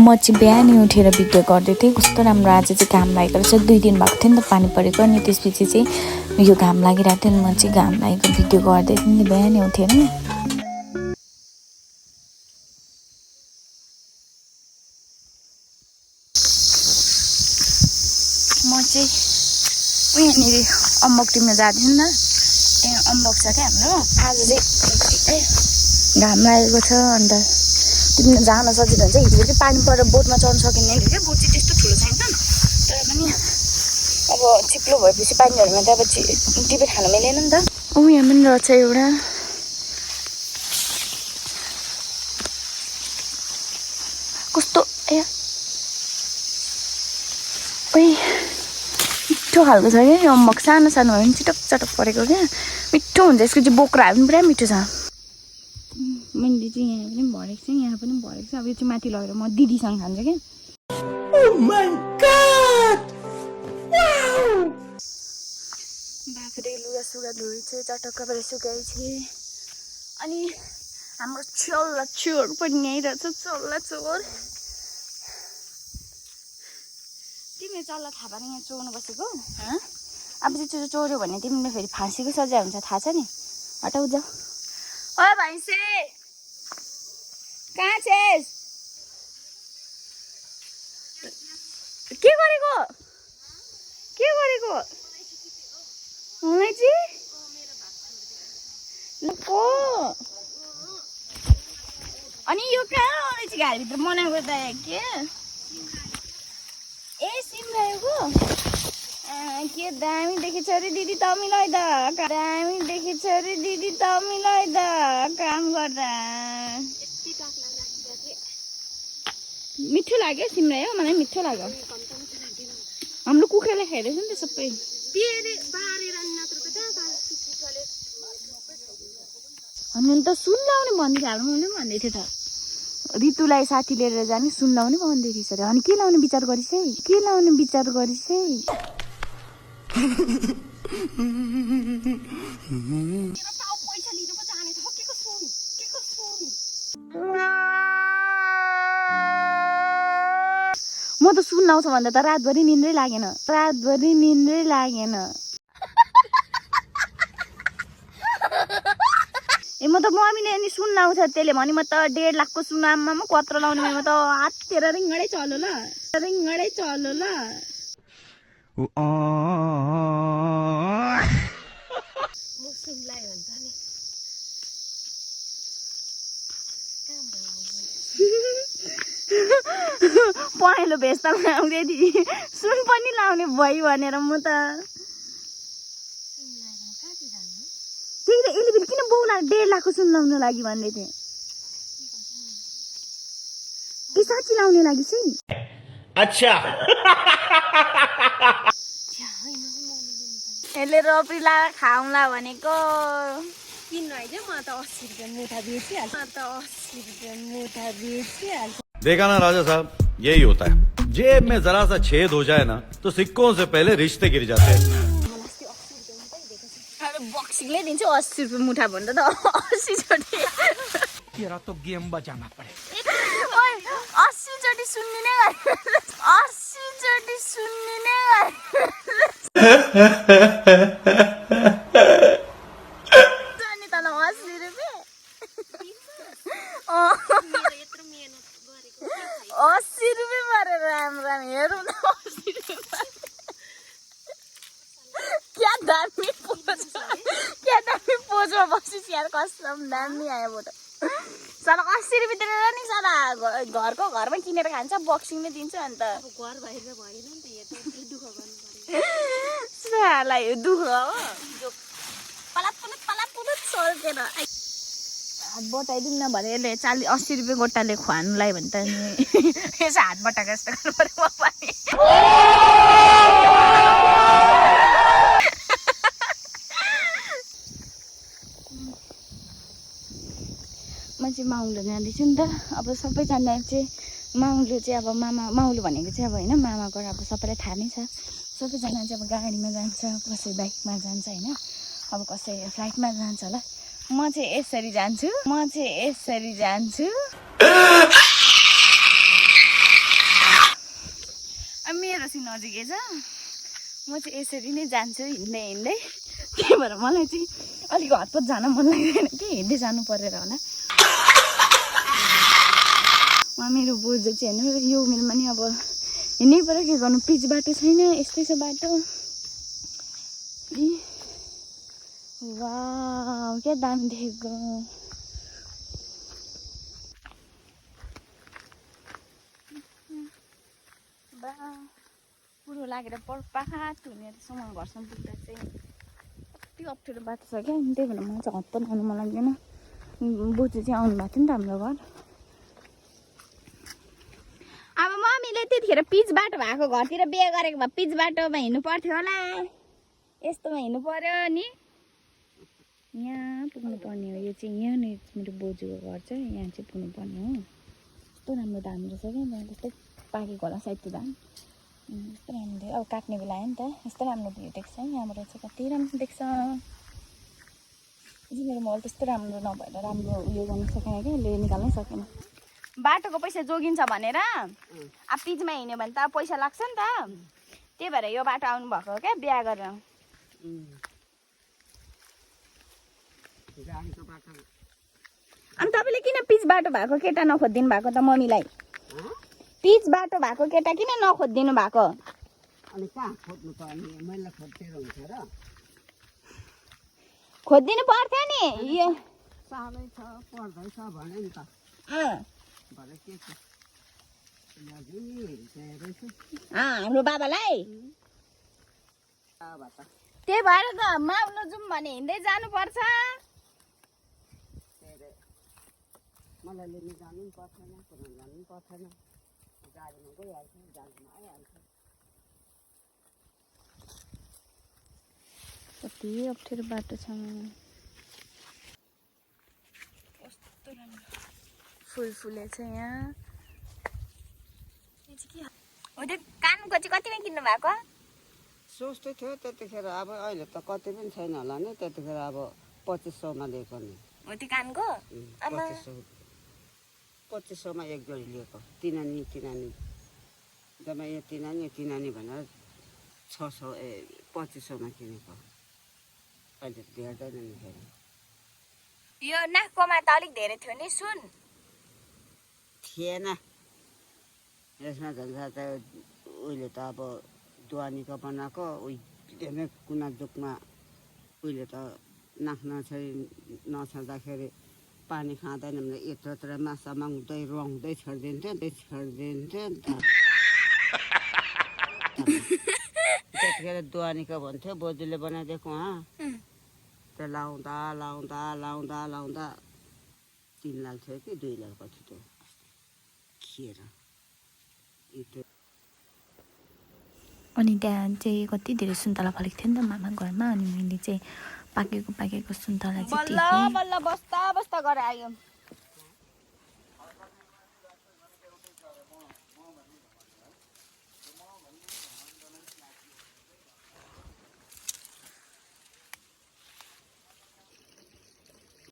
म चाहिँ बिहानै उठेर भिडियो गर्दै थिएँ। कस्तो राम्रो आज चाहिँ घाम लागेको रहेछ। 2 दिन भएको थियो नि त पानी परेको। अनि त्यसपछि चाहिँ यो घाम लागिरहेको थियो। अनि म चाहिँ घाम लागेको भिडियो गर्दै थिएँ नि बिहानै उठेर। म चाहिँ यहाँनिर अम्बक टिप्न जाँदैछु नि त। त्यहाँ अम्बक छ क्या हाम्रो। आज चाहिँ घाम लागेको छ। अन्त तिमीले जान सजिलो हुन्छ। हिजो चाहिँ पानी परेर बोटमा चढ्न सकिँदैन थियो क्या। बोट चाहिँ त्यस्तो ठुलो छैन तर पनि अब चिप्लो भएपछि पानीहरूमा त अब टिपेर खानु मिलेन नि त। यहाँ पनि रहेछ एउटा। कस्तो मिठो खालको छ क्या यो अम्बक। सानो सानो भयो भने चिटक चटक परेको क्या। मिठो हुन्छ। यसको चाहिँ बोक्राहरू पनि पुरा मिठो छ। मैले चाहिँ यहाँ पनि भरेको छ, यहाँ पनि भरेको छ। अब यो चाहिँ माथि लगेर म दिदीसँग खान्छु क्या। बाख्रे लुगा सुगा धोएछु, चटक्क परेर सुकाएछु। अनि हाम्रो चल्ला चोर पनि यहीँरहेछ। चल्ला चोर तिमीले चल्ला थाहा पाएर यहाँ चोर्नु बसेको। अब चाहिँ चोर्यो भने तिमीले फेरि फाँसीको सजाय हुन्छ थाहा छ नि। हटाउ जाऊ। ओ भाइसे कहाँ छेस? के गरेको अलैँची को? अनि यो कहाँ अलैँची घरभित्र बनाएको त के? सिमरायोको के दामी देखेछ अरे दिदी तमीलाई त। दामी देखेछ अरे दिदी तमीलाई त काम गर्दा। मिठो लाग्यो सिमरायो। मलाई मिठो लाग्यो। हाम्रो कुखुराले खाइरहेछ नि त सबै। हामीले त सुन लाउने भन्दै थियो। हाल्नु भन्दै थियो त। ऋतुलाई साथी लिएर जाने सुन लाउने भन्दै थिएछ अरे। अनि के लाउने विचार गरिस् है? म त सुन लाउँछ भन्दा त रातभरि निन्द्रै लागेन। म त मम्मीले अनि सुन लाउँछ त्यसले भने म त 1.5 लाखको सुन आम्मामा कत्रो लाउने म त हात तेरा रिङडै चल्यो ल। पहेँलो भेष त लाउँदै थिएँ। सुन पनि लाउने भयो भनेर म त एलिबिल किन बौला 1.5 लाखको सुन लाउन लागि भन्दै थिएँ। के साँच्ची लाउने लागि चाहिँ? अच्छा यसले रोपी ला खाउँला भनेको किन्नु आइज। म त 80 रुपियाँ मुठा बेचिहाल्छु। देखा ना राजा साहब, यही होता है। जेब में जरा सा छेद हो जाए ना तो सिक्कों से पहले रिश्ते गिर जाते हैं। बक्सिङले दिन्छु 80 रुपियाँ मुठा भन्दा त 80 चोटि। तेरा तो गेम बजाना पड़े। 80 चोटि सुन्ने गरे। 80 चोटि सुन्ने गरे। जानी त 80 रुपियाँ। 80 रुपियाँ मारेर राम हेरौँ न 80 रुपियाँ। क्या दामी पोजमा बसिस् यार। कसम दामी आयो फोटो। साला 80 रुपियाँ दिएर नि साला घरमा किनेर खान्छ। बक्सिङले दिन्छ अन्त घर बाहिर भएन नि त। यो दुःख गर्नु पर्यो साला। यो दुःख हो जो पलापुलुत सर्केर हात बटाइदिउँ न भने यसले 80 रुपियाँ गोटाले खुवानुलाई भने त यसो हात बटाएको जस्तो गर्नु पर्यो म पनि। म चाहिँ माउलो जाँदैछु नि त। अब सबैजना चाहिँ माउलो चाहिँ अब माउलो भनेको चाहिँ अब होइन मामाको अब सबैलाई थाहा नै छ। सबैजना चाहिँ अब गाडीमा जान्छ, कसै बाइकमा जान्छ होइन। अब कसै फ्लाइटमा जान्छ होला। म चाहिँ यसरी जान्छु। मेरो चाहिँ नजिकै छ म चाहिँ यसरी नै जान्छु हिँड्दै हिँड्दै त्यही भएर मलाई चाहिँ अलिक हतपत जान मन लाग्दैन कि हिँड्दै जानु परेर होला उहाँ मेरो बोजू चाहिँ हेर्नु यो उमेरमा नि अब हिँड्नै पऱ्यो के गर्नु पिच बाटो छैन यस्तै छ बाटो वाउ क्या दामी देखेको पुरो लागेर पर्पाखा धुनेर सामान घरसम्म पुग्दा चाहिँ कति अप्ठ्यारो बाटो छ क्या त्यही भएर मलाई चाहिँ हतपत आउनु मन लाग्दैन बोजू चाहिँ आउनु भएको थियो नि त हाम्रो घर अब मम्मीले त्यतिखेर पिच बाटो भएको घरतिर बिहे गरेको भए पिच बाटोमा हिँड्नु पर्थ्यो होला यस्तोमा हिँड्नु पर्यो नि यहाँ पुग्नु पर्ने हो यो चाहिँ यहाँ नै मेरो बोजूको घर छ यहाँ चाहिँ पुग्नु पर्ने हो कस्तो राम्रो धान रहेछ क्या त्यहाँ त्यस्तै पाकेको होला सायद त्यो धान कस्तो राम्रो थियो अब काट्ने बेला आयो नि त यस्तो राम्रो भ्यू देख्छ है यहाँबाट चाहिँ कति राम्रो देख्छ मेरो मल त्यस्तो राम्रो नभएर राम्रो उयो गर्नु सकेन क्या ले निकाल्नै सकेन बाटोको पैसा जोगिन्छ भनेर अब पिचमा हिँड्यो भने त पैसा लाग्छ नि त त्यही भएर यो बाटो आउनु भएको हो क्या बिहा गरेर अनि तपाईँले किन पिच बाटो भएको केटा नखोजिदिनु भएको त मम्मीलाई पिच बाटो भएको केटा किन नखोजिदिनु भएको अनि कहाँ खोज्नु त अनि मैले खोज्दिएर हुन्छ र खोजिदिनु पर्थ्यो नि यो सालै छ पढ्दैछ भने नि त भरे के छ हाम्रो बाबालाई त्यही भएर त माउनु जाउँ भने हिँड्दै जानुपर्छ मलाई लिनु जानु पनि पर्दैन पुऱ्याउनु जानु पनि पर्दैन गाडीमा गइहाल्छ गाडीमा आइहाल्छ कति अप्ठ्यारो बाटो छ कस्तो राम्रो फुल फुलेछ यहाँ हो त्यो कानको चाहिँ कतिमा किन्नु भएको सोच्दै थियो त्यतिखेर अब अहिले त कति पनि छैन होला नि त्यतिखेर अब 2500मा लिएको नि हो त्यो कानको 2500मा एक जोडी लिएको तिनानी जम्मा यो तिनानी भनेर 2500मा किनेको अहिले धेर्दैन नि फेरि यो नाककोमा त अलिक धेरै थियो नि सुन थिएन यसमा झन् त उहिले त अब दुवानीको बनाएको उहिले कुना जुकमा उहिले त नाक नछाड्दाखेरि पानी खाँदैन भने यत्रो माछा माग्दै रुवाउँदै छोडिदिन्थ्यो नि त त्यतिखेर दुवानीको भन्थ्यो बोजूले बनाइदिएको त्यो लाउँदा 3 लाख थियो कि 2 लाख कति थियो खिएर अनि त्यहाँ चाहिँ कति धेरै सुन्तला फलेको थियो नि त मामा घरमा अनि मैले चाहिँ पाकेको सुन्तला चाहिँ बल्ल बस्दा गरेर आयो